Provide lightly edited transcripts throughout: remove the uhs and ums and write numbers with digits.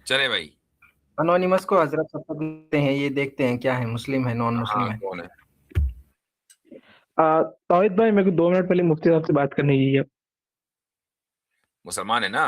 चले भाई। अनोनिमस को हजरत शपथ देते हैं, ये देखते हैं क्या है, मुस्लिम है नॉन हाँ, मुस्लिम है। कौन है? तौहिद भाई, मेरे को 2 मिनट पहले मुफ्ती साहब से बात करनी है मुसलमान है ना?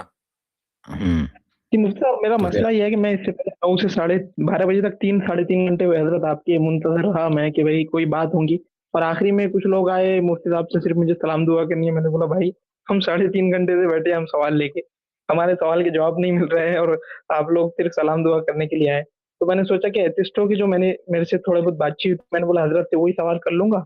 कि मुफ्ती साहब, मेरा तो क्या? मसला ये है कि मैं इससे पहले 9 से 12:30 तक 3 साढ़े 3 घंटे हुए हजरत आपके मुंतजर रहा मैं कि भाई कोई बात होंगी। और आखिरी में कुछ लोग आए मुफ्ती साहब से सिर्फ मुझे सलाम दुआ करनी है। मैंने बोला भाई, हम 3.5 घंटे से बैठे हैं, हम सवाल लेके, हमारे सवाल के जवाब नहीं मिल रहे हैं और आप लोग सिर्फ सलाम दुआ करने के लिए आए। तो मैंने सोचा कि एथिस्टों की जो मैंने मेरे से थोड़े बहुत बातचीत, मैंने बोला हजरत से वही सवाल कर लूंगा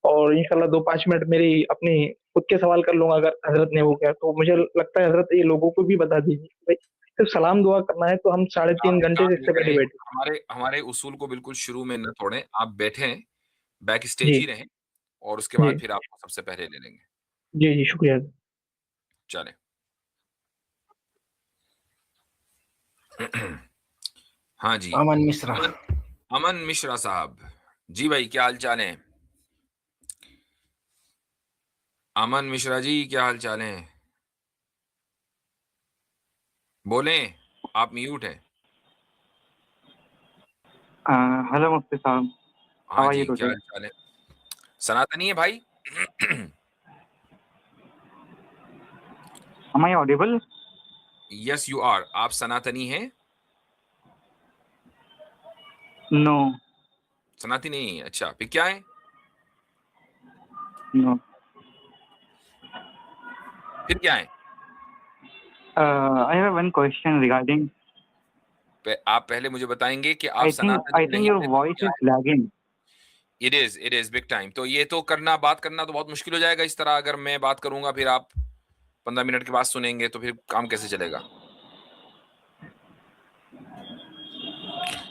और इंशाल्लाह 2-5 मिनट मेरी अपनी खुद के सवाल कर लूंगा अगर हजरत ने वो किया तो। मुझे लगता है हजरत ये लोगों को भी बता दीजिए भाई, सिर्फ सलाम दुआ करना है तो हम साढ़े आप तीन एक घंटे काम से ये इससे पहले करें, बैठे। हमारे हमारे उसूल को बिल्कुल शुरू में न तोड़ें, आप बैठें, बैक स्टेज जी ही रहें और उसके जी बाद फिर आपको सबसे पहले ले लेंगे। जी जी, शुक्रिया। चलें। हाँ जी। अमन मिश्रा। अमन अमन मिश्रा साहब। जी भाई, क्या हाल-चाल है? अमन मिश्रा जी, क्या हाल-चाल है? बोलें, आप म्यूट हैं। हेलो मुफ्ती साहब, हाँ हाउ आर यू जी, क्या टुडे? हाल-चाल है? सनातनी है भाई? Am I audible? Yes you are. आप सनातनी हैं? नो। सनातनी नहीं है, अच्छा, फिर क्या है? नो। फिर क्या है? I have one question regarding. आप पहले मुझे बताएँगे कि आप आई सनातनी थिंक नहीं योर हैं तो वॉइस क्या इज है? Lagging. It is big time. तो ये तो बात करना तो बहुत मुश्किल हो जाएगा इस तरह। अगर मैं बात करूँगा फिर आप 15 मिनट के बाद सुनेंगे तो फिर काम कैसे चलेगा?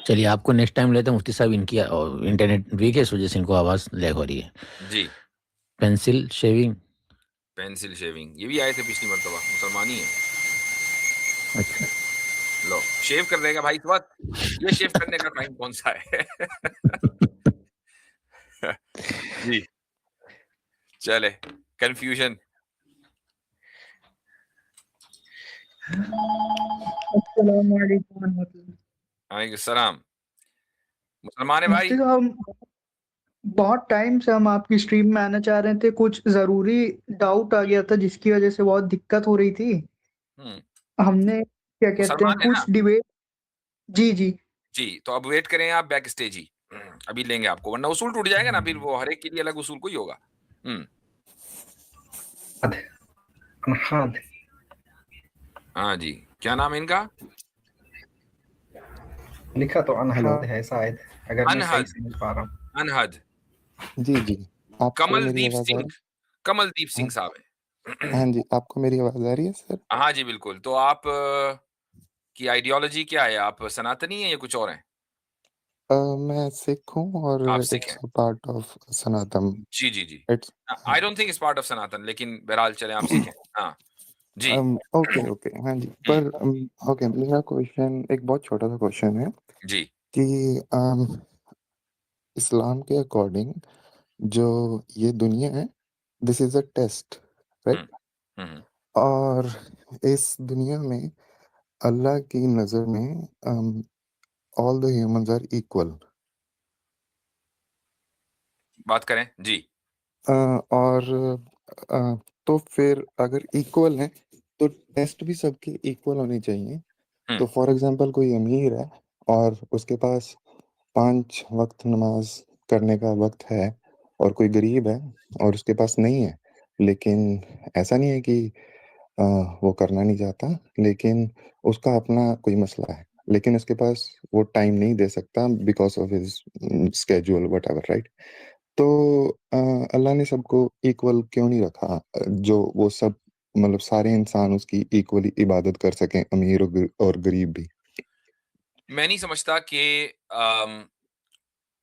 चलिए, आपको नेक्स्ट टाइम लेते हैं मुफ्ती साहब। इनकी इंटरनेट वीक है, इस वजह से इनको आवाज़ लैग हो रही है। जी। Pencil shaving. पेंसिल शेविंग, ये भी आए थे पिछली मर्तबा, मुसलमान ही है। अच्छा। लो, शेव कर देगा भाई इस वक़्त। ये शेव करने का टाइम कौन-सा है? जी, चले, कन्फ्यूज़न। अस्सलाम वालेकुम रहमतुल्लाह। वालेकुम सलाम। मुसलमान है भाई? मुफ्ती साहब, बहुत टाइम से हम आपकी स्ट्रीम में आना चाह रहे थे, कुछ ज़रूरी डाउट आ गया था जिसकी वज़ह से बहुत दिक्कत हो रही थी। हुँ, हमने क्या कहते हैं मुसलमान है ना? कुछ डिबेट। जी, जी। जी, तो अब वेट करें आप बैक स्टेज ही। अभी लेंगे आपको, वरना उसूल टूट जाएगा ना, फिर वो हर एक के लिए अलग उसूल कोई होगा। हुँ, अनहाद। हाँ जी। क्या नाम है इनका? लिखा तो हेलो। अनहाद है शायद, अगर मैं सही अनहद, समझ पा रहा हूँ। अनहद। जी, जी। आपको मेरी कमलदीप आवाज़ आ सिंह, रही कमलदीप है? सिंह साहब हैं। हाँ जी, आपको मेरी आवाज़ आ रही है सर? हाँ जी, बिल्कुल। तो आप की आइडियोलॉजी क्या है? आप सनातनी हैं या कुछ और हैं? मैं सिख हूँ और आप सिख इट्स हैं। A part of Sanatan. जी, जी, जी। इट्स हाँ आई जी। Don't think it's part of Sanatan, लेकिन बहरहाल चलें आप सिख हैं। हाँ, जी। Okay, okay. हाँ जी, हुँ, पर ओके, मेरा क्वेश्चन एक बहुत छोटा-सा क्वेश्चन है जी। कि इस्लाम के अकॉर्डिंग जो ये दुनिया है, this is a test, hmm, right? Hmm, hmm. और इस दुनिया में अल्लाह की नज़र में all the humans are equal. बात करें। जी। और अ, तो फिर अगर इक्वल हैं, तो टेस्ट भी सबके इक्वल होने चाहिए। हुँ। तो फॉर एग्ज़ाम्पल कोई अमीर है और उसके पास 5 वक़्त नमाज़ करने का वक़्त है और कोई गरीब है और उसके पास नहीं है। लेकिन ऐसा नहीं है कि अ, वो करना नहीं चाहता, लेकिन उसका अपना कोई मसला है। लेकिन उसके पास वो टाइम नहीं दे सकता because of his schedule whatever, right? तो अ, अल्लाह ने सबको इक्वल क्यों नहीं रखा? जो वो सब मतलब सारे इंसान उसकी इक्वली इबादत कर सकें, अमीर और गरीब भी। मैं नहीं समझता कि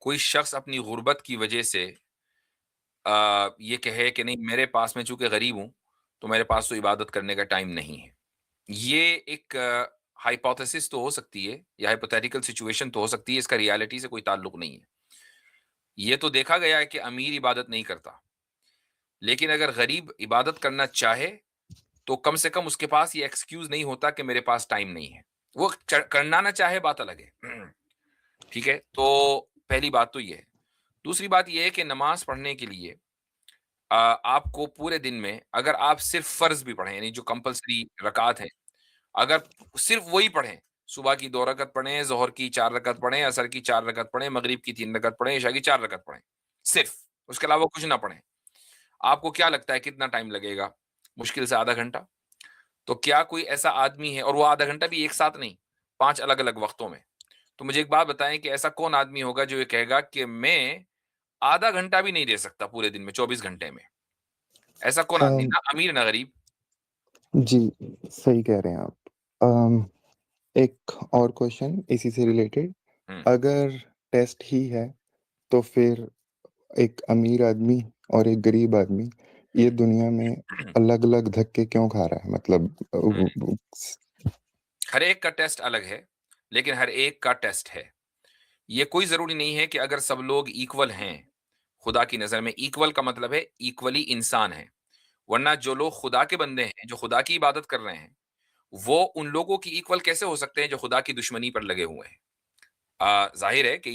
कोई शख्स अपनी गुर्बत की वजह से ये कहे कि नहीं मेरे पास मैं चूँकि गरीब हूँ, तो मेरे पास तो इबादत करने का टाइम नहीं है। ये एक हाइपोथेसिस तो हो सकती है या हाइपोथेटिकल सिचुएशन तो हो सकती है, इसका रियलिटी से कोई ताल्लुक नहीं है। ये तो देखा गया है कि अमीर इबादत नहीं करता, लेकिन अगर गरीब इबादत करना चाहे, तो कम से कम उसके पास ये एक्सक्यूज नहीं होता कि मेरे पास टाइम नहीं है। वो करना ना चाहे बात अलग है। ठीक है, तो पहली बात तो ये है। दूसरी बात ये है कि नमाज पढ़ने के लिए आपको पूरे दिन में अगर आप सिर्फ फर्ज भी पढ़ें, यानी जो कंपल्सरी रकात है, अगर सिर्फ वही पढ़ें, सुबह की 2 रकत पढ़ें, ज़ोहर की 4 रकत पढ़ें, असर की 4 रकत पढ़ें, मगरिब की 3 रकत पढ़ें, इशा की 4 रकत पढ़ें, सिर्फ, उसके अलावा कुछ ना पढ़ें। आपको क्या लगता है कितना टाइम लगेगा? मुश्किल से आधा घंटा। तो क्या कोई ऐसा आदमी है, और वो आधा घंटा भी एक साथ नहीं, 5 अलग-अलग वक़्तों में। तो मुझे एक बात बताएँ कि ऐसा कौन आदमी होगा जो ये कहेगा कि मैं आधा घंटा भी नहीं दे सकता पूरे दिन में, 24 घंटे में? ऐसा कौन आदमी? अम, ना अमीर ना गरीब। जी, सही कह रहे हैं आप। एक और क्वेश्चन इसी से रिलेटेड, हुँ। अगर टेस्ट ही है, तो फिर एक अमीर आदमी और एक गरीब आदमी ये दुनिया में अलग-अलग धक्के क्यों खा रहा है? मतलब हुँ। हर एक का टेस्ट अलग है, लेकिन हर एक का टेस्ट है। ये कोई ज़रूरी नहीं है कि अगर सब लोग इक्वल हैं, खुदा की नज़र में इक्वल का मतलब है इक्वली इंसान हैं। वरना जो लोग खुदा के बंदे हैं, जो खुदा की इबादत कर रहे हैं, वो उन लोगों की इक्वल कैसे हो सकते हैं जो खुदा की दुश्मनी पर लगे हुए हैं? ज़ाहिर है कि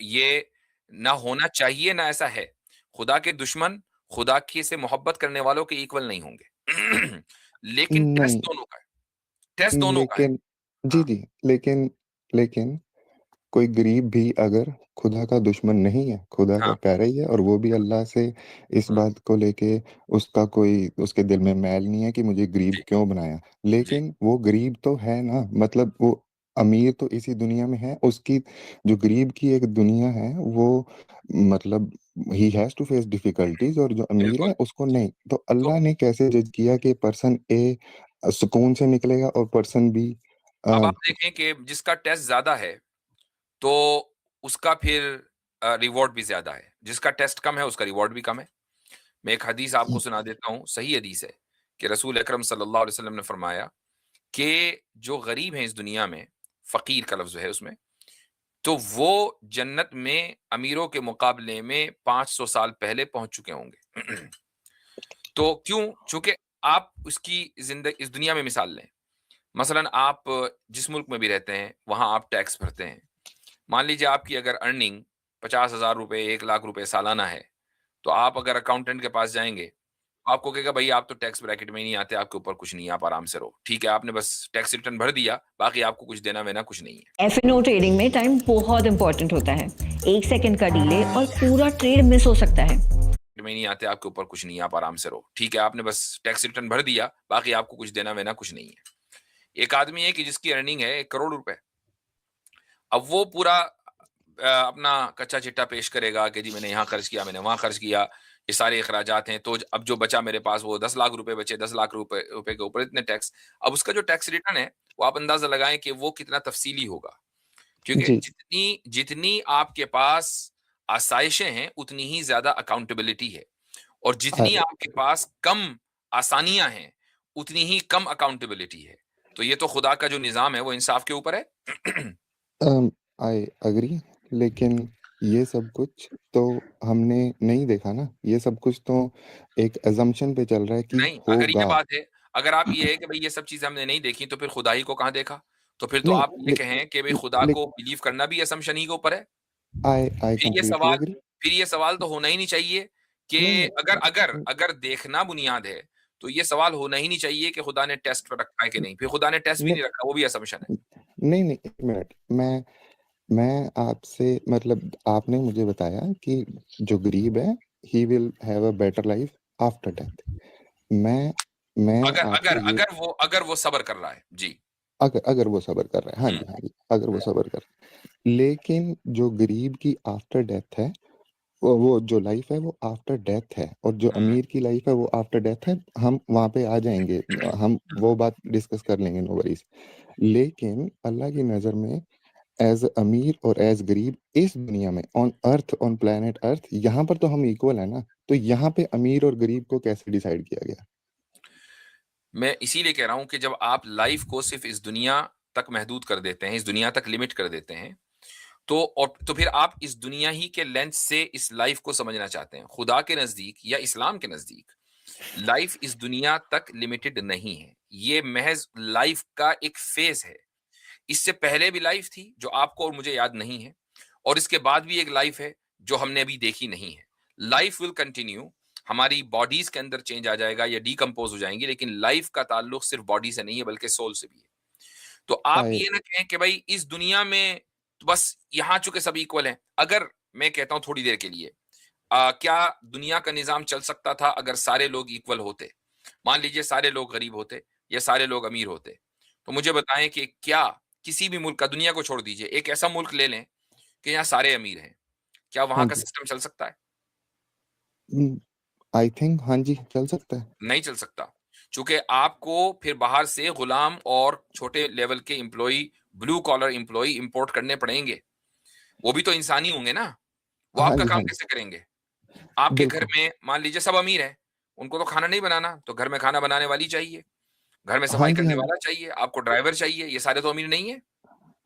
ये ना होना चाहिए, ना ऐसा है। खुदा के दुश्मन खुदा की से मोहब्बत करने वालों के इक्वल नहीं होंगे। लेकिन टेस्ट नहीं, दोनों का है, टेस्ट दोनों का है। लेकिन जी, हाँ, जी, लेकिन कोई गरीब भी अगर खुदा का दुश्मन नहीं है, खुदा का हाँ, प्यारा ही है और वो भी अल्लाह से इस हुँ, बात को लेके उसका कोई उसके दिल में मैल नहीं है कि मुझे गरीब जी, क्यों बनाया। जी, लेकिन वो गरीब तो है ना, मतलब वो अमीर तो इसी दुनिया में है, उसकी जो गरीब की एक दुनिया है वो मतलब ही हैज़ टू फेस डिफिकल्टीज़ और जो अमीर बिल्कुल। है उसको नहीं। तो तो अल्लाह ने कैसे जज किया कि पर्सन ए सुकून से निकलेगा और पर्सन बी अब अ, आप देखें कि जिसका टेस्ट ज़्यादा है, तो उसका फिर रिवॉर्ड भी ज़्यादा है। जिसका टेस्ट कम है, उसका रिवॉर्ड भी कम है। मैं एक हदीस आपको सुना देता हूँ, सही हदीस है कि रसूल अकरम सल्लल्लाहु अलैहि वसल्लम ने फरमाया कि जो गरीब हैं इस दुनिया में, फ़कीर का लफ्ज़ है उसमें, तो वो जन्नत में अमीरों के मुकाबले में 500 साल पहले पहुँच चुके होंगे। तो क्यों? चूँकि आप उसकी इस दुनिया में मिसाल लें। मसलन आप जिस मुल्क में भी रहते हैं, वहाँ आप टैक्स भरते हैं। मान लीजिए आपकी अगर अर्निंग 50,000 रुपए, 1 लाख रुपए सालाना है, तो आप अगर अकाउंटेंट के पास जाएँगे, आपको कहेगा भई आप तो टैक्स ब्रैकेट में ही नहीं आते, आपके ऊपर कुछ नहीं है, आप आराम से रहो। ठीक है, आपने बस टैक्स रिटर्न भर दिया, बाकी आपको कुछ देना-वेना कुछ नहीं है। एफ&ओ ट्रेडिंग में टाइम बहुत इंपॉर्टेंट होता है। 1 सेकंड का डिले और पूरा ट्रेड मिस हो सकता है। में ही नहीं आते, आपके ऊपर कुछ नहीं है, आप आराम से रहो। ठीक है, आपने बस टैक्स रिटर्न भर दिया, बाकी आपको कुछ देना-वेना कुछ नहीं है। एक आदमी है कि जिसकी अर्निंग है 1 करोड़ रुपए। अब वो पूरा अपना कच्चा-चिट्ठा पेश करेगा कि जी मैंने यहाँ खर्च किया, मैंने वहाँ खर्च किया, ये सारे अखराजात हैं, तो अब जो बचा मेरे पास वो 10 लाख रुपए बचे, 10 लाख रुपए के ऊपर इतने टैक्स। अब उसका जो टैक्स रिटर्न है, वो आप अंदाज़ा लगाएँ कि वो कितना तफ़सीली होगा। क्योंकि जी। जितनी जितनी आपके पास आसाइशें हैं, उतनी ही ज़्यादा अकाउंटेबिलिटी है और जितनी अ आपके पास कम आसानियाँ हैं, उतनी ही कम अकाउंटेबिलिटी है। तो ये तो खुदा का जो निज़ाम है, वो इंसाफ़ के ऊपर है। आई एग्री, लेकिन ये सब कुछ तो हमने नहीं देखा ना, ये सब कुछ तो एक असम्पशन पे चल रहा है कि नहीं, अगर ये होगा। बात है, अगर आप ये है कि भई ये सब चीज़ें हमने नहीं देखी, तो फिर खुदा ही को कहाँ देखा? तो फिर तो नहीं, आप ये कहें कि भई खुदा ले को बिलीव करना भी असम्पशन ही के ऊपर है। आई फिर ये कंप्लीटली सवाल एग्री। फिर ये सवाल तो होना ही नहीं चाहिए कि नहीं, अगर अगर नहीं, अगर देखना बुनियाद है, तो ये सवाल होना ही नहीं चाहिए कि खुदा ने टेस्ट पर रखा है कि नहीं। फिर खुदा ने टेस्ट भी नहीं, नहीं रखा, वो भी असम्पशन है। नहीं, नहीं, 1 मिनट, मैं आपसे मतलब आपने मुझे बताया कि जो गरीब है, he will have a better life after death. मैं मैं अगर अगर आपसे ये अगर वो सब्र कर रहा है। जी। अगर अगर वो सब्र कर रहा है, हाँ हुँ, जी, हाँ जी, अगर वो हुँ, सब्र कर रहा है। लेकिन जो गरीब की आफ्टर डेथ है, वो जो लाइफ है वो आफ्टर डेथ है और जो हुँ। अमीर की लाइफ है वो आफ्टर डेथ है। हम वहाँ पे आ जाएँगे, हम वो बात डिस्कस कर लेंगे, नो वरीज़। लेकिन अल्लाह की नज़र में एज़ अमीर और एज़ गरीब इस दुनिया में ऑन प्लैनेट अर्थ यहाँ पर तो हम इक्वल हैं ना। तो यहाँ पे अमीर और गरीब को कैसे डिसाइड किया गया? मैं इसीलिए कह रहा हूँ कि जब आप लाइफ़ को सिर्फ़ इस दुनिया तक महदूद कर देते हैं, इस दुनिया तक लिमिट कर देते हैं, तो फिर आप इस दुनिया ही के लेंस से इस लाइफ़ को समझना चाहते हैं। खुदा के नज़दीक या इस्लाम के नज़दीक लाइफ इस दुनिया तक लिमिटेड नहीं है, ये महज लाइफ का एक फेज है। इससे पहले भी लाइफ थी जो आपको और मुझे याद नहीं है, और इसके बाद भी एक लाइफ है जो हमने अभी देखी नहीं है। लाइफ विल कंटिन्यू, हमारी बॉडीज के अंदर चेंज आ जाएगा या डीकम्पोज हो जाएंगी, लेकिन लाइफ का ताल्लुक सिर्फ बॉडी से नहीं है बल्कि सोल से भी है। तो आप आई ये ना कहें कि भाई इस दुनिया में तो बस यहाँ चूंकि सब इक्वल हैं। अगर मैं कहता हूं थोड़ी देर के लिए, क्या दुनिया का निजाम चल सकता था अगर सारे लोग इक्वल होते? मान लीजिए सारे लोग गरीब होते या सारे लोग अमीर होते, तो मुझे बताएं कि क्या किसी भी मुल्क का, दुनिया को छोड़ दीजिए, एक ऐसा मुल्क ले लें कि यहाँ सारे अमीर हैं, क्या वहां हाँ का जी। सिस्टम चल सकता है? आई थिंक हाँ जी, चल सकता है। नहीं चल सकता, चूंकि आपको फिर बाहर से गुलाम और छोटे लेवल के employ, blue collar employ import करने पड़ेंगे। वो भी तो इंसानी होंगे ना, वो हाँ आपका जी, काम हाँ जी, कैसे करेंगे? आपके घर बिल्कुल। में मान लीजिए सब अमीर है, उनको तो खाना नहीं बनाना, तो घर में खाना बनाने वाली चाहिए, घर में हाँ सफाई जी, करने हाँ जी, वाला चाहिए, आपको ड्राइवर चाहिए, ये सारे तो अमीर नहीं है।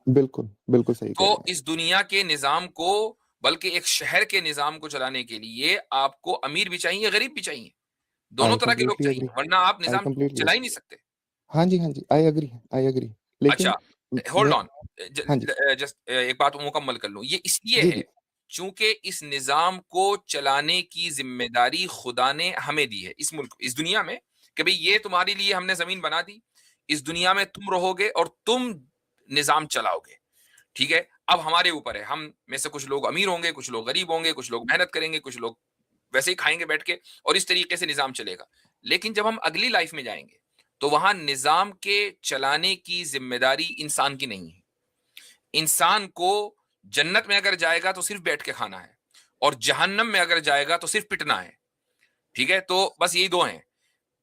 बिल्कुल, बिल्कुल सही कह तो रहे हैं। इस दुनिया के निजाम को, बल्कि एक शहर के निजाम को चलाने के लिए आपको अमीर भी चाहिए, गरीब भी चाहिए, दोनों आई तरह के लोग कंप्लीटली चाहिए, एग्री, वरना आप आई निजाम कंप्लीटली चला ही एग्री। नहीं सकते। हाँ जी, हाँ जी, आई एग्री। अच्छा, लेकिन होल्ड मैं ऑन, हाँ जी, जस्ट एक बात मुकम्मल कर लूं। ये इसलिए जी, है जी। चूंकि इस निजाम को चलाने की जिम्मेदारी खुदा ने हमें दी है इस मुल्क, इस दुनिया में, कि भाई ये तुम्हारे लिए हमने जमीन बना दी, इस दुनिया में तुम रहोगे और तुम निजाम चलाओगे। ठीक है, अब हमारे ऊपर है, हम में से कुछ लोग अमीर होंगे, कुछ लोग गरीब होंगे, कुछ लोग मेहनत करेंगे, कुछ लोग वैसे ही खाएंगे बैठ के, और इस तरीके से निजाम चलेगा। लेकिन जब हम अगली लाइफ में जाएंगे तो वहां निजाम के चलाने की जिम्मेदारी इंसान की नहीं है। इंसान को जन्नत में अगर जाएगा तो सिर्फ बैठ के खाना है, और जहन्नम में अगर जाएगा तो सिर्फ पिटना है। ठीक है, तो बस यही दो हैं,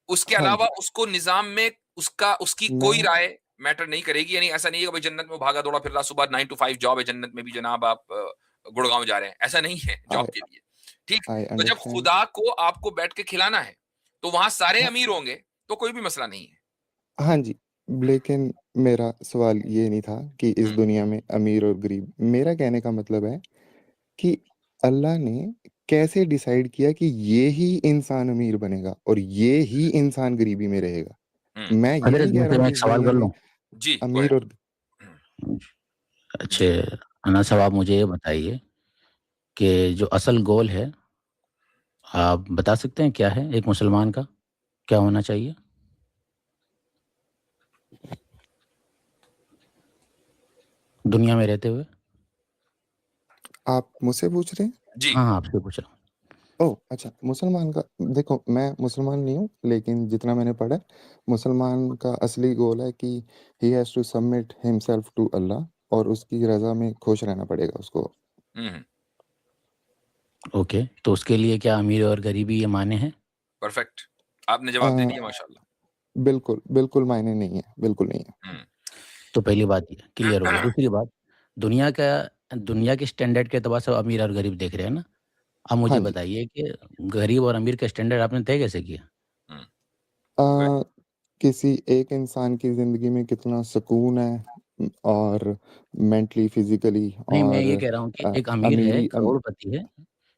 उसके हाँ अलावा जी, उसको निजाम में उसकी कोई मैं राय मैटर नहीं करेगी। यानी ऐसा नहीं है कि भाई जन्नत में भागा दौड़ा फिर रहा, सुबह 9 to 5 जॉब है जन्नत में भी जनाब, आप गुड़गांव जा रहे हैं, ऐसा नहीं है जॉब आई के लिए। ठीक, आई तो जब अंडरस्टैंड। खुदा को आपको बैठ के खिलाना है तो वहां सारे हाँ, अमीर होंगे, तो कोई भी मसला नहीं है। हाँ जी, लेकिन मेरा सवाल ये नहीं था कि इस हम्म, दुनिया में अमीर और गरीब, मेरा कहने का मतलब है कि अल्लाह ने कैसे डिसाइड किया कि ये ही इंसान अमीर बनेगा और ये ही इंसान गरीबी में रहेगा? हम्म, मैं ये हजरत नहीं कह रहा जैसे हूँ मैं कि एक इस सवाल दुनिया कर में लूं। जी गो अमीर अहेड। और अच्छे, जी अना साहब, आप मुझे ये बताइए कि जो असल गोल है, आप बता सकते हैं क्या है एक मुसलमान का, क्या होना चाहिए? दुनिया में रहते हुए। आप मुझसे पूछ रहे हैं? जी हाँ, आपसे पूछ रहा हूँ। ओह! अच्छा, मुसलमान का देखो, मैं मुसलमान नहीं हूँ, लेकिन जितना मैंने पढ़ा है, मुसलमान का असली गोल है कि he has to submit himself to Allah और उसकी रज़ा में खुश रहना पड़ेगा उसको। हम्म, ओके, तो उसके लिए क्या अमीर और गरीबी ये माने हैं? परफेक्ट, आपने अ, जवाब दे दिया माशाल्लाह। बिल्कुल, बिल्कुल मायने नहीं है, बिल्कुल नहीं है। हम्म, तो पहली बात ये क्लियर हो गई। दूसरी बात, दुनिया के स्टैंडर्ड के एतबार से अमीर और गरीब देख रहे हैं ना? अब हाँ मुझे जी। बताइए कि गरीब और अमीर का स्टैंडर्ड आपने तय कैसे किया? हम्म, good, अ, किसी एक इंसान की ज़िंदगी में कितना सुकून है और मेंटली, फिज़िकली नहीं, मैं और ये कह रहा हूँ कि एक अमीर है, अमीरी करोड़पति है,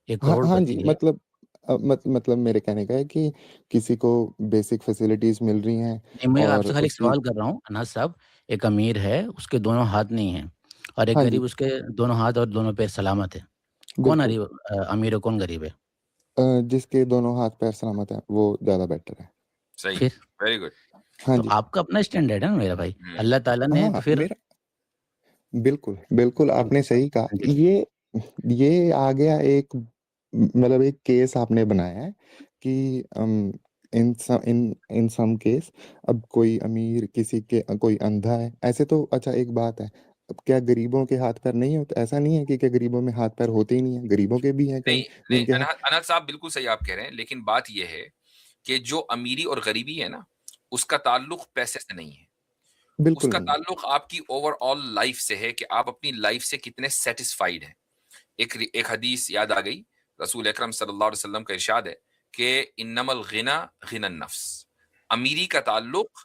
एक हाँ, हाँ जी, करोड़पति है। मतलब मतलब मेरे कहने का है कि किसी को बेसिक फैसिलिटीज़ मिल रही हैं नहीं, मैं और आपसे खाली एक उसकी सवाल कर रहा हूँ अनाज साहब। एक अमीर है, उसके दोनों हाथ नहीं हैं, और एक हाँ जी, गरीब, उसके दोनों हाथ और दोनों पैर सलामत है। कौन बिल्कुल। अमीर है, कौन गरीब है? जिसके दोनों हाथ-पैर सलामत हैं, वो ज़्यादा बेटर है। सही, फिर? Very good. हाँ तो जी। आपका अपना स्टैंडर्ड है ना मेरा भाई। हम्म, अल्लाह ताला ने तो हाँ, फिर मेरा बिल्कुल, बिल्कुल जी, आपने सही कहा। जी। ये आ गया एक मतलब एक केस आपने बनाया है कि इन सम केस अब कोई अमीर किसी के कोई अंधा है, ऐसे तो अच्छा एक बात है, अब क्या गरीबों के हाथ-पैर नहीं होते? ऐसा नहीं है कि क्या गरीबों में हाथ-पैर होते ही नहीं हैं, गरीबों के भी हैं नहीं कई नहीं, जिनके हाथ अनहद साहब बिल्कुल सही आप कह रहे हैं, लेकिन बात यह है कि जो अमीरी और गरीबी है ना, उसका ताल्लुक पैसे से नहीं है, बिल्कुल उसका नहीं है। ताल्लुक आपकी ओवरऑल लाइफ से है कि आप अपनी लाइफ से कितने सेटिस्फाइड हैं। एक हदीस याद आ गई, रसूल अकरम सल्लल्लाहु अलैहि वसल्लम का इरशाद है कि इन्नमल गिना गिनन नफ्स, अमीरी का ताल्लुक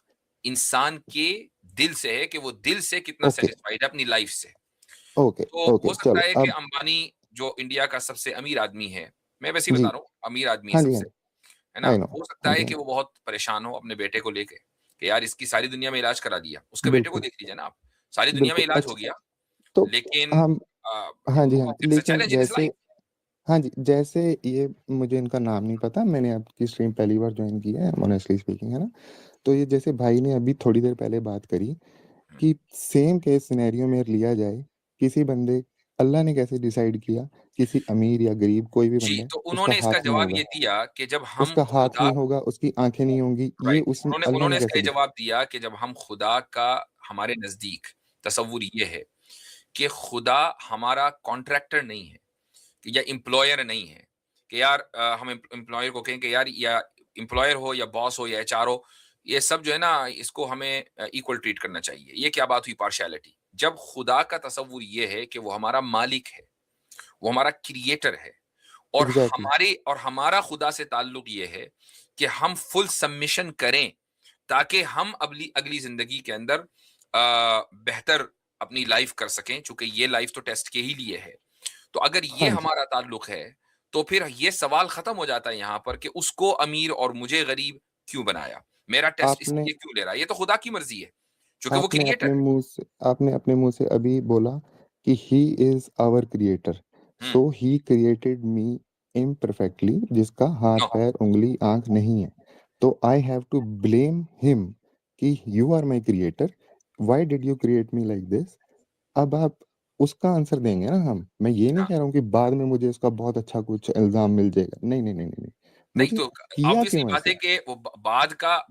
इंसान के दिल से है कि वो दिल से कितना ओके, सेटिस्फाइड है अपनी लाइफ से। ओके, तो ओके, हो सकता चलो है कि अब अंबानी जो इंडिया का सबसे अमीर आदमी है, मैं वैसे ही जी। बता रहा हूँ, अमीर आदमी है हाँ जी, हाँ सबसे, जी। है ना? I know. हो सकता हाँ है जी, कि हाँ वो बहुत परेशान हो अपने बेटे को लेके कि यार इसकी सारी दुनिया में इलाज करा दिया, उसके बेटे को बिल्कुल, देख लीजिए ना आप, सारी दुनिया में बिल्कुल। इलाज हो अच्छा, गया, तो लेकिन हम हाँ जी, हाँ जी। इट्स अ लेकिन चैलेंज इन हिज जैसे लाइफ। हाँ जी, जैसे ये मुझे इनका नाम नहीं पता, मैंने आपकी स्ट्रीम पहली बार जॉइन की है, ऑनेस्टली स्पीकिंग, है ना? तो ये जैसे भाई ने अभी थोड़ी देर पहले बात करी हुँ। कि सेम केस सिनेरियो में लिया जाए, किसी बंदे अल्लाह ने कैसे डिसाइड किया, किसी अमीर या गरीब कोई भी जी, बंदा है, तो उसका उन्होंने इसका हाथ नहीं जवाब होगा, ये दिया कि जब हम उसका हाथ खुदा नहीं होगा, उसकी आँखें नहीं होंगी, ये राइट, उस उन्होंने अल्लाह उन्होंने ने इसका कैसे ये डिसाइड जवाब दिया कि जब हम खुदा का हमारे नज़दीक तसव्वुर ये है कि खुदा हमारा कॉन्ट्रैक्टर नहीं है कि या एम्प्लॉयर नहीं है कि यार हम एम्प्लॉयर को कहें कि यार या एम्प्लॉयर हो या बॉस हो या एचआर हो, ये सब जो है ना इसको हमें इक्वल ट्रीट करना चाहिए। ये क्या बात हुई पार्शियलिटी? जब खुदा का तसव्वुर ये है कि वो हमारा मालिक है, वो हमारा क्रिएटर है एग्ज़ैक्टली। और हमारा खुदा से ताल्लुक ये है कि हम फुल सबमिशन करें ताकि हम अगली अगली जिंदगी के अंदर बेहतर अपनी लाइफ कर सकें, चूंकि ये लाइफ तो टेस्ट के ही लिए है। तो अगर ये हाँ जी, हमारा ताल्लुक है तो फिर ये सवाल खत्म हो जाता है यहाँ पर कि उसको अमीर और मुझे गरीब क्यों बनाया, मेरा टेस्ट आपने इसलिए क्यों ले रहा है? ये तो खुदा की मर्जी है क्योंकि वो क्रिएटर है। आपने अपने मुँह से अभी बोला कि he is our creator, hmm. So he created me imperfectly, जिसका हाथ, नो। पैर, उँगली, आँख नहीं है। तो I have to blame him कि you are my creator, why did you create me like this? अब आप उसका आंसर देंगे ना हम। मैं ये नहीं हाँ, कह रहा हूँ कि बाद में मुझे उसका बहुत अच्छा कुछ इल्ज़ाम मिल जाएगा। नहीं, नहीं, नहीं, नहीं, नहीं। नहीं मुझे तो किया ऑब्वियसली क्यों बात है ऐसे? कि वो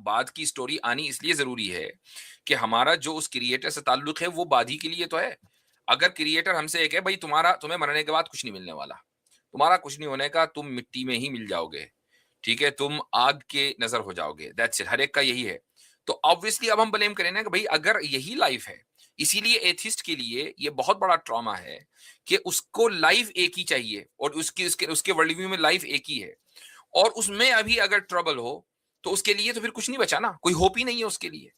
बाद की स्टोरी आनी इसलिए जरूरी है कि हमारा जो उस क्रिएटर से ताल्लुक है वो बाद ही के लिए तो है। अगर क्रिएटर हमसे एक है भाई तुम्हें मरने के बाद कुछ नहीं मिलने वाला, तुम्हारा कुछ नहीं होने का, तुम मिट्टी में ही मिल जाओगे, ठीक है, तुम आग के नजर हो जाओगे, दैट्स इट, हर एक का यही है। तो ऑब्वियसली अब हम ब्लेम करें ना कि भाई अगर यही लाइफ है, इसीलिए एथिस्ट के लिए ये बहुत बड़ा ट्रॉमा है कि उसको लाइफ एक ही चाहिए और उसकी उसके उसके वर्ल्ड व्यू में लाइफ एक ही है, और उसमें अभी अगर ट्रबल हो तो उसके लिए तो फिर कुछ नहीं बचा ना, कोई होप ही नहीं है उसके लिए।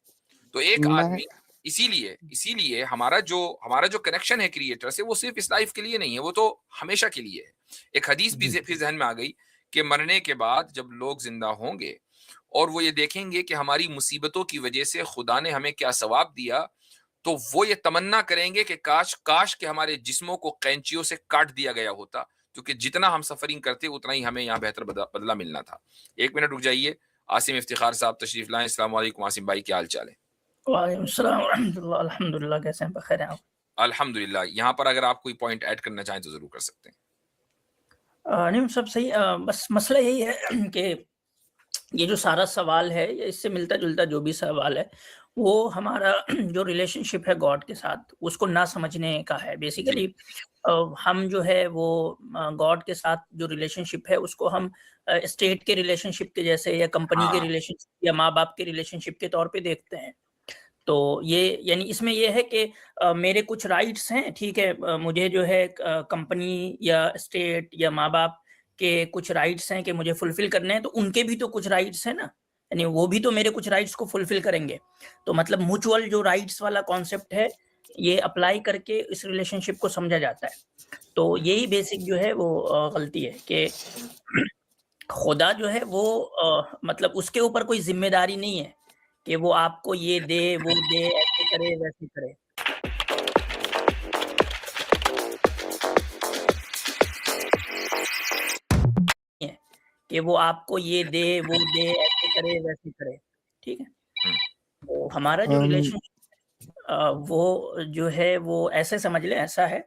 तो एक मैं आदमी इसीलिए इसीलिए हमारा जो कनेक्शन है क्रिएटर से वो सिर्फ इस लाइफ के लिए नहीं है, वो तो हमेशा के लिए है। एक हदीस भी जी, फिर जहन में आ गई कि मरने के बाद जब लोग जिंदा होंगे और वो ये देखेंगे कि हमारी मुसीबतों की वजह से खुदा ने हमें क्या सवाब दिया, तो वो ये तमन्ना करेंगे कि काश काश के हमारे जिस्मों को कैंचियों से काट दिया गया होता, क्योंकि जितना हम सफरिंग करते उतना ही हमें यहाँ बेहतर बदला मिलना था। 1 मिनट रुक जाइए। आसिम इफ्तिखार साहब तशरीफ लाएं। अस्सलाम वालेकुम आसिम भाई, क्या हाल चाल है? वालेकुम सलाम रहमतुल्लाह, अल्हम्दुलिल्लाह, कैसे हैं? बखैर हैं आप? अल्हम्दुलिल्लाह। यहाँ पर अगर आप कोई पॉइंट ऐड करना चाहें तो जरूर कर सकते हैं। नहीं सब सही, बस मसला यही है कि ये जो सारा सवाल है, ये इससे मिलता-जुलता जो भी सवाल है, वो हमारा जो रिलेशनशिप है गॉड के साथ, उसको ना समझने का है। जी। बेसिकली हम जो है वो गॉड के साथ जो रिलेशनशिप है, उसको हम स्टेट के रिलेशनशिप के जैसे या कंपनी के हाँ। रिलेशनशिप या माँ-बाप के रिलेशनशिप के तौर पे देखते हैं। तो ये यानी इसमें ये है कि मेरे कुछ राइट्स हैं, ठीक है? मुझे जो है कंपनी या स्टेट या माँ-बाप के कुछ राइट्स हैं कि मुझे फुलफ़िल करने हैं, तो उनके भी तो कुछ राइट्स हैं ना, यानी वो भी तो मेरे कुछ राइट्स को फुलफ़िल करेंगे। तो मतलब म्यूचुअल जो राइट्स वाला कॉन्सेप्ट है, ये अप्लाई करके इस रिलेशनशिप को समझा जाता है। तो यही बेसिक जो है वो गलती है कि खुदा जो है वो मतलब उसके ऊपर कोई ज़िम्मेदारी नहीं है कि वो आपको ये दे, वो दे, ऐसे करे, वैसे करे। है कि वो आपको ये दे, वो दे, ऐसे करे, वैसे करे, ठीक है? हुँ। तो हमारा जो अम, रिलेशनशिप वो जो है वो ऐसे समझ लें ऐसा है,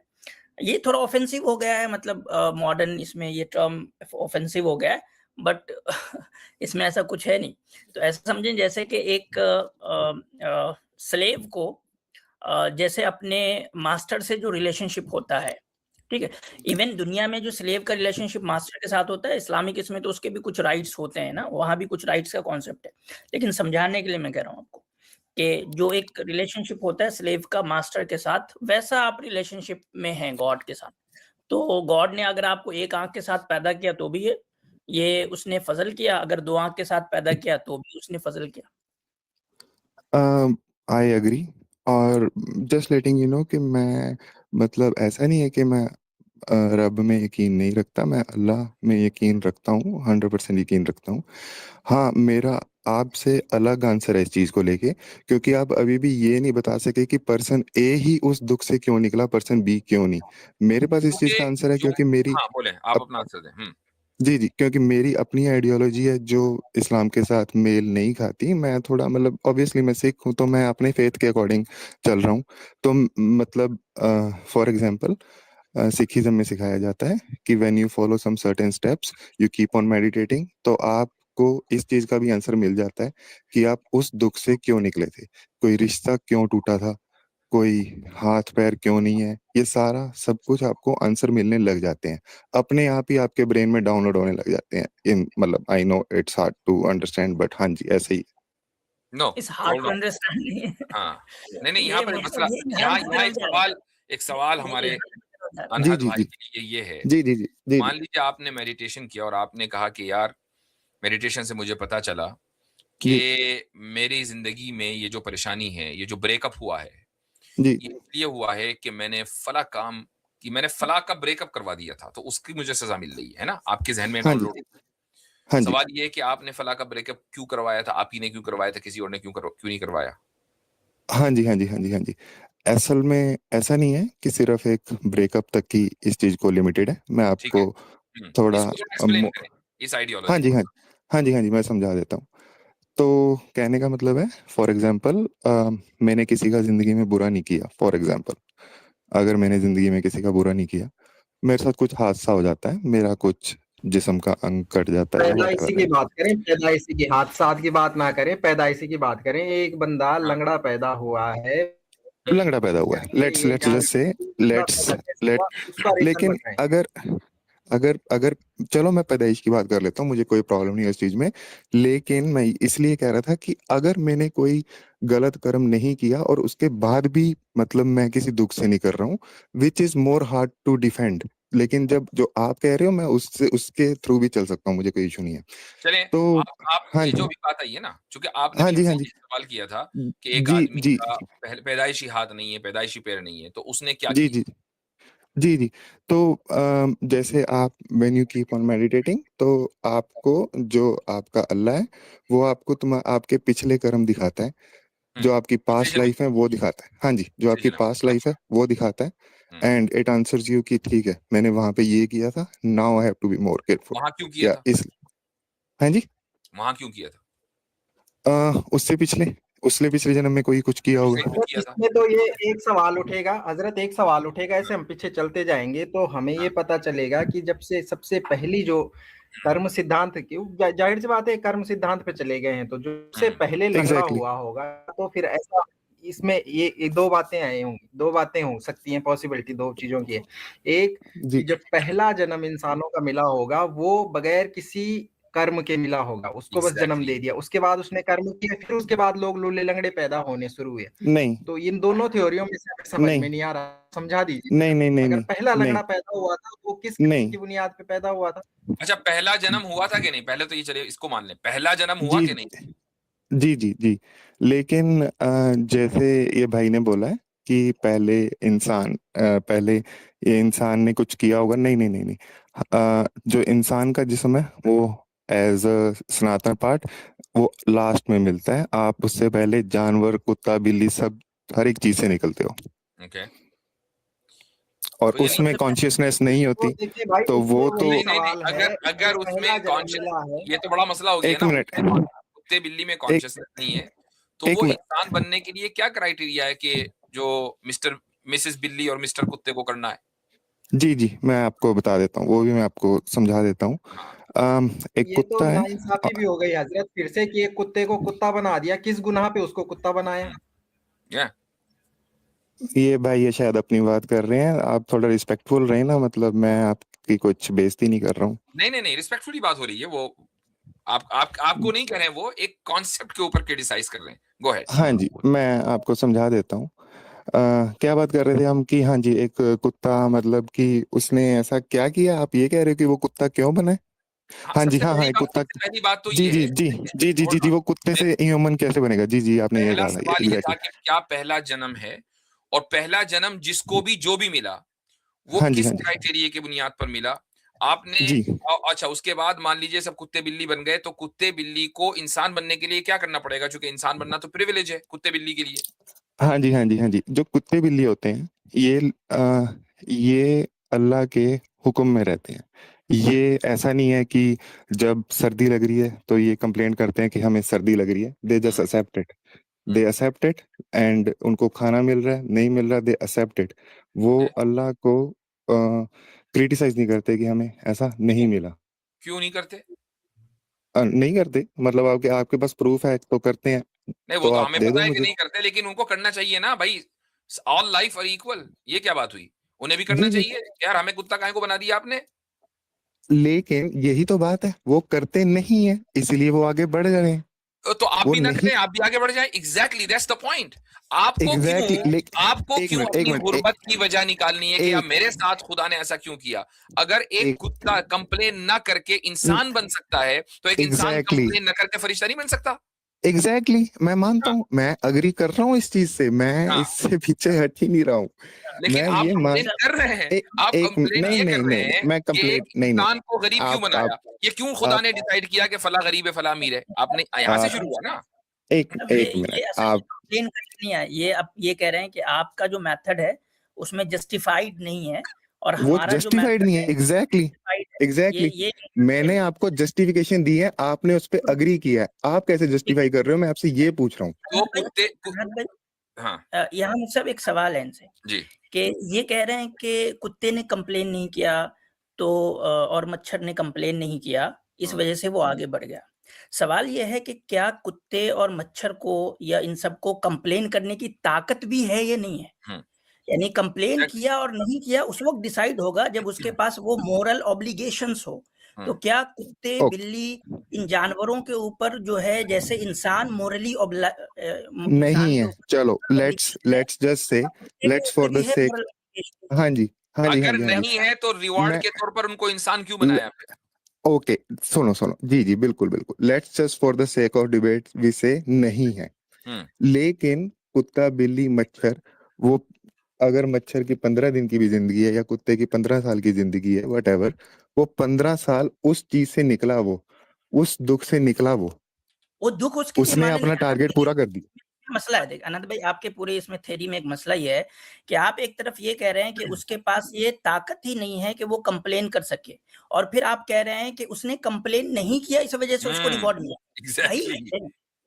ये थोड़ा ऑफेंसिव हो गया है, मतलब मॉडर्न इसमें ये टर्म ऑफेंसिव हो गया है, बट इसमें ऐसा कुछ है नहीं। तो ऐसा समझें जैसे कि एक स्लेव को जैसे अपने मास्टर से जो रिलेशनशिप होता है, ठीक है? इवन दुनिया में जो स्लेव का रिलेशनशिप मास्टर के साथ होता है, इस्लामिक इसमें तो उसके भी कुछ राइट्स होते हैं ना, वहाँ भी कुछ राइट्स का कॉन्सेप्ट है। लेकिन समझाने के लिए मैं कह रहा हूँ आपको कि जो एक रिलेशनशिप होता है स्लेव का मास्टर के साथ, वैसा आप रिलेशनशिप में हैं गॉड के साथ। तो गॉड ने अगर आपको एक आँख के साथ पैदा किया तो भी ये उसने फ़ज़ल किया, अगर 2 आँख के साथ पैदा किया तो भी उसने फ़ज़ल किया। I agree. और जस्ट लेटिंग यू नो कि मैं मतलब ऐसा नहीं है कि मैं रब में यकीन नहीं रखता, मैं अल्लाह में यकीन रखता हूँ, 100% यकीन रखता हूँ। हाँ, मेरा आपसे अलग आंसर है इस चीज़ को लेके, क्योंकि आप अभी भी ये नहीं बता सके कि पर्सन ए ही उस दुःख से क्यों निकला, पर्सन बी क्यों नहीं। मेरे पास इस चीज़ का आंसर है, क्योंकि मेरी हाँ, बोलें, आप अपना आंसर दें। जी, जी, क्योंकि मेरी अपनी आइडियोलॉजी है जो इस्लाम के साथ मेल नहीं खाती। मैं थोड़ा मतलब ऑब्वियसली मैं सिख हूँ, तो मैं अपने फ़ेथ के अकॉर्डिंग चल रहा हूँ। तो मतलब फॉर एग्ज़ाम्पल सिखिज़्म में सिखाया जाता है कि when you follow some certain steps, you keep on meditating, तो आपको इस चीज़ का भी आंसर मिल जाता है कि आप उस दुःख से क्यों निकले थे? कोई रिश्ता क्यों टूटा था? कोई हाथ-पैर क्यों नहीं है? ये सारा सब कुछ आपको आंसर मिलने लग जाते हैं। अपने आप ही आपके ब्रेन में डाउनलोड होने लग जाते हैं। इन मतलब I know it's hard to understand, but हाँ जी, ऐसे ही। No, it's hard hold to on. Understand नहीं है। हाँ, नहीं, यहाँ ये पर मतलब मसला, ये यहाँ ध्यान से यहाँ निकल जाएगा। एक सवाल हमारे ये जी, अनहद जी, भाई जी। के लिए ये है, जी, जी, जी। जी, मान जी। लीजिए आपने मेडिटेशन किया और आपने कहा कि यार मेडिटेशन से मुझे पता चला जी, कि मेरी ज़िंदगी में ये जो परेशानी है, ये जो ब्रेकअप हुआ है, जी। ये इसलिए हुआ है कि मैंने फलाँ का ब्रेकअप करवा दिया था, तो उसकी मुझे सज़ा मिल रही है ना? आपके ज़हन में हाँ जी। डाउनलोड। हाँ जी। सवाल ये है कि आपने फलाँ का ब्रेकअप क्यों करवाया था? आप ही ने क्यों करवाया था? किसी और ने क्यों नहीं करवाया? हाँ जी, हाँ जी, हाँ जी, हाँ जी। असल में ऐसा नहीं है कि सिर्फ़ एक ब्रेकअप तक ही इस चीज़ को लिमिटेड है। मैं ठीक है। आपको थोड़ा इसको थोड़ा एक्सप्लेन मो करें, इस हाँ आइडियोलॉजी जी, को। हाँ। हाँ जी, हाँ जी, मैं समझा देता हूँ। तो कहने का मतलब है, फॉर एग्ज़ाम्पल मैंने किसी का ज़िंदगी में बुरा नहीं किया, फॉर एग्ज़ाम्पल। अगर मैंने ज़िंदगी में किसी का बुरा नहीं किया, मेरे साथ कुछ हादसा हो जाता है, मेरा कुछ जिस्म का अंग कट जाता है, पैदाइशी व्हाटएवर की है। बात करें, पैदाइशी की, हादसात की बात ना करें, पैदाइशी की बात करें। एक बंदा हाँ। लंगड़ा पैदा हुआ है, लंगड़ा पैदा हुआ है। करके ये लेट्स जान जस्ट से लंगड़ा लेट्स पैदा कैसे लेट हुआ, उसका रीजन लेकिन बताएं। अगर अगर अगर चलो मैं पैदाइश की बात कर लेता हूँ, मुझे कोई प्रॉब्लम नहीं है इस चीज़ में। लेकिन मैं इसलिए कह रहा था कि अगर मैंने कोई गलत कर्म नहीं किया और उसके बाद भी मतलब मैं किसी दुःख से नहीं कर रहा हूँ, which is more hard to defend. लेकिन जब जो आप कह रहे हो, मैं उससे उसके थ्रू भी चल सकता हूँ, मुझे कोई इश्यू नहीं है। चलें, तो आप हाँ ये जो जी। भी बात आई है ना, चूँकि आपने हाँ भी जी, हाँ हमसे जी। ये सवाल किया था कि एक जी, आदमी जी। का पैदाइशी हाथ नहीं है, पैदाइशी पैर नहीं है, तो उसने क्या जी, किया? जी। जी, जी। तो जैसे आप when you keep on meditating, तो आपको जो आपका अल्लाह है, वो आपको आपके पिछले कर्म दिखाता है। हुँ, जो आपकी पिछले पास्ट जन्म लाइफ़ है, वो दिखाता है। हाँ जी, जो पिछले आपकी जन्म पास्ट की, लाइफ़ है, अच्छा। वो दिखाता है हुँ, एंड इट आंसर्स यू कि ठीक है, मैंने वहाँ पे ये किया था, now I have to be more careful. वहाँ क्यों किया या था? इस हाँ जी? वहाँ क्यों किया था? उससे पिछले जन्म में कोई कुछ किया उससे होगा। क्यों हज़रत किया था? इसमें तो ये एक सवाल उठेगा, हज़रत एक सवाल उठेगा, ऐसे हम पीछे चलते जाएँगे तो हमें ये हाँ, पता चलेगा कि जब से सबसे पहली जो कर्म सिद्धांत की, ज़ाहिर-सी बात है कर्म सिद्धांत पे चले गए हैं, तो जो सबसे हुँ, पहले लंगड़ा एग्ज़ैक्टली। हुआ होगा, तो फिर ऐसा इसमें ये 2 बातें आई होंगी, 2 बातें हो सकती हैं, पॉसिबिलिटी 2 चीज़ों की है। एक जी। कि जब पहला जन्म इंसानों का मिला होगा, वो बगैर किसी कर्म के मिला होगा, उसको बस जन्म एग्ज़ैक्टली। दे दिया, उसके बाद उसने कर्म किए, फिर उसके बाद लोग लूले-लंगड़े पैदा होने शुरू हुए। नहीं, तो इन दोनों थ्योरियों में से हमें समझ नहीं, में नहीं आ रहा, समझा दीजिए नहीं, ज़रा। नहीं, नहीं, अगर नहीं, पहला नहीं, लंगड़ा पैदा हुआ था, वो किस कर्म नहीं। की बुनियाद पे पैदा हुआ था? अच्छा, पहला जन्म हुआ था कि नहीं? पहले तो ये चलिए इसको मान लें, पहला जन्म हुआ जी। कि नहीं? जी, जी, जी। लेकिन जैसे ये भाई ने बोला है कि पहले ये इंसान ने कुछ किया होगा, नहीं, नहीं, नहीं, नहीं। जो इंसान का जिस्म है, वो एज़ अ सनातन पार्ट, वो लास्ट में मिलता है। आप उससे पहले जानवर, कुत्ता, बिल्ली सब हर एक चीज़ से निकलते हो ओके। और तो यानी उसमें कॉन्शियसनेस नहीं तो होती, देखिए भाई, तो उसमें वो तो वही नहीं, सवाल है, अगर जब अगर पहला उसमें जन्म मिला है। ये तो बड़ा मसला हो गया 1 ना, मिनट, कुत्ते बिल्ली में एक कॉन्शियसनेस नहीं है, तो 1 वो मिनट। इंसान बनने के लिए क्या क्राइटेरिया है कि जो मिस्टर मिसेस बिल्ली और मिस्टर कुत्ते को करना है? जी, जी, मैं आपको बता देता हूँ, वो भी मैं आपको समझा देता हूँ। हाँ, एक ये तो कुत्ता है नाइंसाफ़ी भी हो गई हज़रत, फिर से कि एक कुत्ते को कुत्ता बना दिया, किस गुनाह पे उसको कुत्ता बनाया? या ये भाई ये शायद अपनी बात कर रहे हैं, आप थोड़ा रिस्पेक्टफुल रहें ना, मतलब मैं आपकी कुछ बेइज़्ती नहीं कर रहा हूँ। नहीं, रिस्पेक्टफुली बात हो रही है, वो आपको नहीं कह रहे हैं, वो एक कॉन्सेप्ट के ऊपर क्रिटिसाइज़ कर रहे हैं। Go ahead. हाँ जी, मैं आपको समझा देता हूँ। क्या बात कर रहे थे हम कि हाँ जी, एक कुत्ता मतलब कि उसने ऐसा क्या किया? आप ये कह रहे हो कि वो कुत्ता क्यों बना है? हाँ, हाँ जी, हाँ, हाँ, एक कुत्ता। सबसे पहली बात तो जी, ये जी, है, जी। जी, जी, जी, होल्ड जी, ऑन, वो कुत्ते से ह्यूमन कैसे बनेगा? जी, जी, आपने ये पहला कहा था, सवाल ये था एग्ज़ैक्टली। कि क्या पहला जन्म है और पहला जन्म जिसको भी जो भी मिला, वो हाँ जी, किस हाँ जी। क्राइटेरिया की बुनियाद पर मिला? आपने जी। अच्छा, उसके बाद मान लीजिए सब कुत्ते बिल्ली बन गए, तो कुत्ते बिल्ली को इंसान बनने के लिए क्या करना पड़ेगा? चूंकि इंसान बनना तो प्रिविलेज है कुत्ते बिल्ली के लिए। हाँ जी, हाँ जी, हाँ जी। जो कुत्ते बिल्ली होते हैं, ये अल्लाह के हुक्म में रहते हैं। ये ऐसा नहीं है कि जब सर्दी लग रही है तो ये कंप्लेन करते हैं कि हमें सर्दी लग रही है। They just accept it. They accept it and उनको खाना मिल रहा है, नहीं मिल रहा, दे एक्सेप्ट इट। वो अल्लाह को क्रिटिसाइज नहीं करते कि हमें ऐसा नहीं मिला। क्यों नहीं करते? नहीं करते, मतलब आपके आपके पास प्रूफ है तो करते हैं। नहीं, वो तो तो आप हमें दे पता दो है कि मुझे। नहीं करते, लेकिन उनको करना चाहिए ना भाई। ऑल लाइफ आर इक्वल, ये क्या बात हुई? उन्हें भी करना जी, जी। चाहिए यार। हमें कुत्ता काहे को बना दिया आपने? लेकिन यही तो बात है, वो करते नहीं है, इसीलिए वो आगे बढ़ रहे हैं। तो आप वो भी ना नहीं, करें, आप भी आगे बढ़ जाएं। Exactly, that's the point. आपको एग्जैक्टली। क्यों आपको एक क्यों मिनट, एक अपनी मिनट, गुर्बत की वजह निकालनी है कि यार एक मेरे साथ खुदा ने ऐसा क्यों किया? अगर एक एक कुत्ता कंप्लेन ना करके इंसान बन सकता है, तो एक इंसान एग्जैक्टली, कंप्लेन ना करके फरिश्ता नहीं बन सकता? एग्जैक्टली। मैं मानता हाँ, हूँ, मैं अग्री कर रहा हूँ इस चीज से, मैं हाँ। इससे पीछे हट ही नहीं रहा हूँ। लेकिन मैं आप ये मान कंप्लेन कर रहे हैं। एक आप एक कंप्लेन नहीं, ये नहीं, कर नहीं, रहे नहीं, हैं मैं कि एक कंप्लीट नहीं, नहीं। इंसान को गरीब क्यों बनाया? ये क्यों खुदा आप ने डिसाइड किया कि फला गरीब है, फला अमीर है? आपने यहाँ से आप शुरू हुआ ना? एक अब एक मिनट ये असल में आप कंप्लेन करके नहीं है, ये आप ये कह रहे हैं कि आपका जो मेथड है उसमें जस्टिफाइड नहीं है और वो हमारा जो जस्टिफाइड मेथड नहीं है है। एग्जैक्टली, justified है। एग्जैक्टली। ये मैंने आपको जस्टिफिकेशन दी है, आपने उस पे अग्री किया है। आप कैसे जस्टिफाई कर रहे हो, मैं आपसे ये पूछ रहा हूँ। तो कुत्ते अहमद भाई, हाँ यहाँ मुझसे एक सवाल है इनसे जी। कि ये कह रहे हैं कि कुत्ते ने कंप्लेन नहीं किया तो और मच्छर ने कंप्लेन नहीं किया, इस वजह से वो आगे बढ़ गया। सवाल ये है कि क्या कुत्ते और मच्छर को या इन सबको कंप्लेन करने की ताकत भी है या नहीं है? हम्म, यानी कंप्लेन किया और नहीं किया उस वक्त डिसाइड होगा जब उसके पास वो मोरल ऑब्लिगेशंस हो। तो क्या कुत्ते ओके, बिल्ली इन जानवरों के ऊपर जो है जैसे इंसान मोरली इंसान नहीं के है। ऊपर चलो लेट्स obligation है, लेट्स जस्ट से, कुत्ते के लेट्स ऊपर फॉर द भी है सेक। Moral obligation. हाँ जी, हाँ जी, हाँ अगर जी, हाँ जी। नहीं है तो रिवॉर्ड मैं के तौर पर उनको इंसान क्यों बनाया? ओके, सुनो सुनो, जी जी, बिल्कुल बिल्कुल। Let's just for the sake of debate we say नहीं है। लेकिन कुत्ता बिल्ली मच्छर, वो अगर मच्छर की 15 दिन की भी जिंदगी है या कुत्ते की 15 साल की जिंदगी है, वट एवर, वो 15 साल उस चीज से निकला, वो उस दुख से निकला, वो दुख उसके लिए उसने माने नहीं। अपना अनंत टारगेट भाई, पूरा कर दिया। मसला है, देख अनंत भाई, आपके पूरे इसमें थ्योरी में एक मसला ये है कि आप एक तरफ ये कह रहे हैं कि उसके पास ये ताकत ही नहीं है कि वो कंप्लेन कर सके, और फिर आप कह रहे हैं कि उसने कंप्लेन नहीं किया इस वजह से उसको रिवॉर्ड मिला। भाई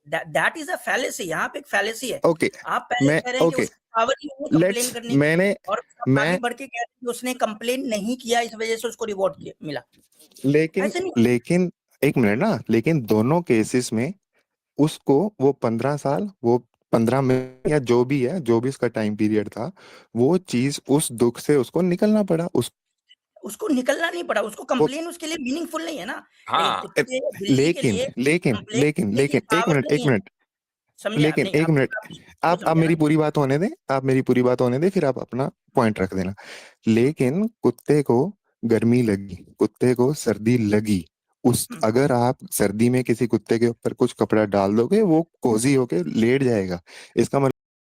दैट इज अ फैलेसी, यहाँ पे एक फैलेसी है। ओके, आप पहले मैं कह रहे हैं कि ओके, उसकी पावर ही नहीं है कंप्लेन लेट्स करने की, मैंने और आप आगे मैं बढ़ के कह रहे हैं कि उसने कंप्लेन नहीं किया इस वजह से उसको रिवॉर्ड मिला। लेकिन ऐसे नहीं। लेकिन एक मिनट ना, लेकिन दोनों केसेस में उसको वो 15 साल, वो 15 में या जो भी है, जो भी उसका टाइम पीरियड था, वो चीज, उस दुख से उसको निकलना पड़ा। उसको निकलना नहीं पड़ा, उसको वो कंप्लेन उसके लिए मीनिंगफुल नहीं है ना। यानी हाँ, कुत्ते बिल्ली के लेकिन लिए लेकिन कंप्लेन लेकिन करने की लेकिन एक पावर मिनट, एक नहीं है। मिनट, समझे आप? लेकिन नहीं, एक मिनट, को आप समझे ना। मेरी पूरी बात होने दें, आप मेरी पूरी बात होने दें, फिर आप अपना पॉइंट रख देना। लेकिन कुत्ते को गर्मी लगी, कुत्ते को सर्दी लगी, उस अगर आप सर्दी में किसी कुत्ते के ऊपर कुछ कपड़ा डाल दोगे, वो कोजी होके लेट जाएगा। इसका मतलब